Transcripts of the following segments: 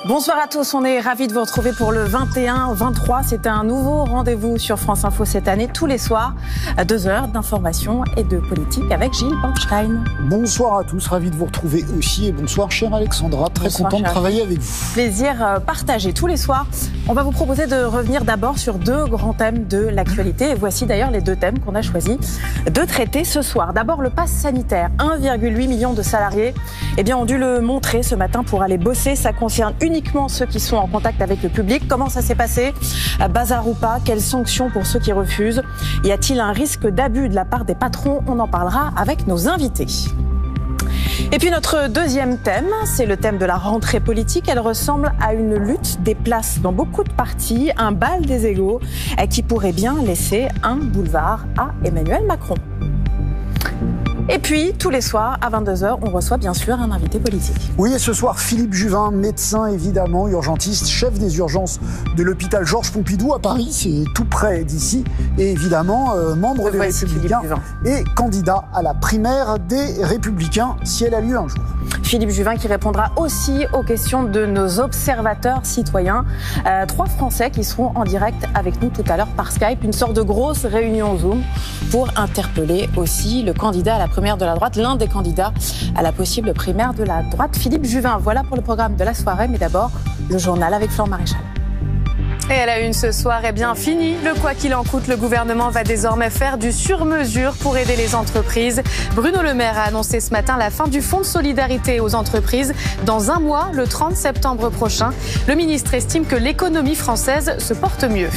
Bonsoir à tous, on est ravis de vous retrouver pour le 21-23. C'est un nouveau rendez-vous sur France Info cette année, tous les soirs, à 2 heures d'information et de politique avec Gilles Bornstein. Bonsoir à tous, ravi de vous retrouver aussi et bonsoir chère Alexandra, très content de travailler avec vous. Plaisir partagé tous les soirs. On va vous proposer de revenir d'abord sur 2 grands thèmes de l'actualité et voici d'ailleurs les 2 thèmes qu'on a choisi de traiter ce soir. D'abord le pass sanitaire, 1,8 million de salariés ont dû le montrer ce matin pour aller bosser. Ça concerne uniquement ceux qui sont en contact avec le public. Comment ça s'est passé? Bazar ou pas? Quelles sanctions pour ceux qui refusent? Y a-t-il un risque d'abus de la part des patrons? On en parlera avec nos invités. Et puis notre deuxième thème, c'est le thème de la rentrée politique. Elle ressemble à une lutte des places dans beaucoup de partis, un bal des égaux qui pourrait bien laisser un boulevard à Emmanuel Macron. Et puis, tous les soirs, à 22h, on reçoit bien sûr un invité politique. Oui, et ce soir, Philippe Juvin, médecin évidemment, urgentiste, chef des urgences de l'hôpital Georges Pompidou à Paris, c'est tout près d'ici, et évidemment membre des Républicains et candidat à la primaire des Républicains, si elle a lieu un jour. Philippe Juvin qui répondra aussi aux questions de nos observateurs citoyens. 3 Français qui seront en direct avec nous tout à l'heure par Skype. Une sorte de grosse réunion Zoom pour interpeller aussi le candidat à la primaire de la droite, l'un des candidats à la possible primaire de la droite, Philippe Juvin. Voilà pour le programme de la soirée, mais d'abord le journal avec Flore Maréchal. Et à la une ce soir, fini le quoi qu'il en coûte. Le gouvernement va désormais faire du sur-mesure pour aider les entreprises. Bruno Le Maire a annoncé ce matin la fin du fonds de solidarité aux entreprises dans 1 mois, le 30 septembre prochain. Le ministre estime que l'économie française se porte mieux.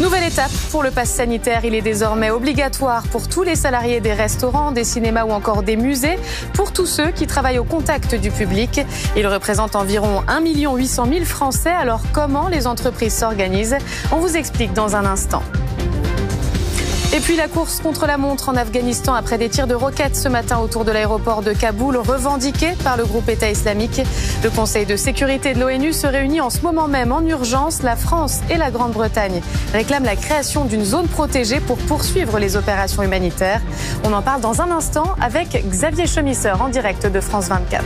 Nouvelle étape pour le pass sanitaire. Il est désormais obligatoire pour tous les salariés des restaurants, des cinémas ou encore des musées, pour tous ceux qui travaillent au contact du public. Il représente environ 1 800 000 Français. Alors comment les entreprises s'organisent? On vous explique dans un instant. Et puis la course contre la montre en Afghanistan après des tirs de roquettes ce matin autour de l'aéroport de Kaboul, revendiqués par le groupe État islamique. Le Conseil de sécurité de l'ONU se réunit en ce moment même en urgence. La France et la Grande-Bretagne réclament la création d'une zone protégée pour poursuivre les opérations humanitaires. On en parle dans un instant avec Xavier Chemisseur en direct de France 24.